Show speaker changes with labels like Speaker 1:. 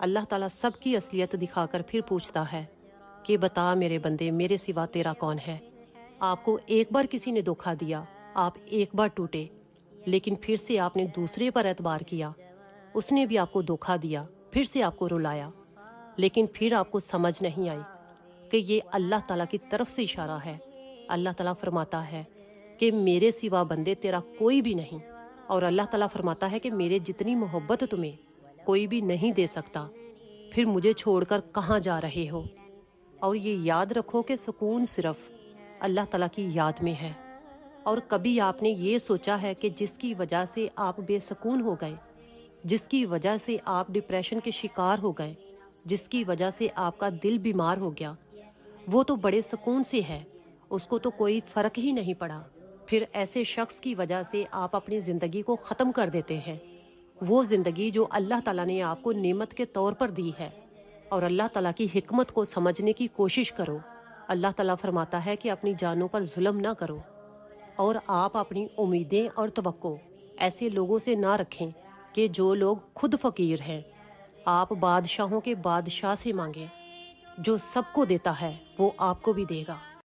Speaker 1: اللہ تعالیٰ سب کی اصلیت دکھا کر پھر پوچھتا ہے کہ بتا میرے بندے میرے سوا تیرا کون ہے۔ آپ کو ایک بار کسی نے دھوکا دیا، آپ ایک بار ٹوٹے، لیکن پھر سے آپ نے دوسرے پر اعتبار کیا، اس نے بھی آپ کو دھوکا دیا، پھر سے آپ کو رلایا، لیکن پھر آپ کو سمجھ نہیں آئی کہ یہ اللہ تعالیٰ کی طرف سے اشارہ ہے۔ اللہ تعالیٰ فرماتا ہے کہ میرے سوا بندے تیرا کوئی بھی نہیں، اور اللہ تعالیٰ فرماتا ہے کہ میرے جتنی محبت تمہیں کوئی بھی نہیں دے سکتا، پھر مجھے چھوڑ کر کہاں جا رہے ہو۔ اور یہ یاد رکھو کہ سکون صرف اللہ تعالیٰ کی یاد میں ہے۔ اور کبھی آپ نے یہ سوچا ہے کہ جس کی وجہ سے آپ بے سکون ہو گئے، جس کی وجہ سے آپ ڈپریشن کے شکار ہو گئے، جس کی وجہ سے آپ کا دل بیمار ہو گیا، وہ تو بڑے سکون سے ہے، اس کو تو کوئی فرق ہی نہیں پڑا۔ پھر ایسے شخص کی وجہ سے آپ اپنی زندگی کو ختم کر دیتے ہیں، وہ زندگی جو اللہ تعالیٰ نے آپ کو نعمت کے طور پر دی ہے۔ اور اللہ تعالیٰ کی حکمت کو سمجھنے کی کوشش کرو۔ اللہ تعالیٰ فرماتا ہے کہ اپنی جانوں پر ظلم نہ کرو، اور آپ اپنی امیدیں اور توقع ایسے لوگوں سے نہ رکھیں کہ جو لوگ خود فقیر ہیں۔ آپ بادشاہوں کے بادشاہ سے مانگیں، جو سب کو دیتا ہے وہ آپ کو بھی دے گا۔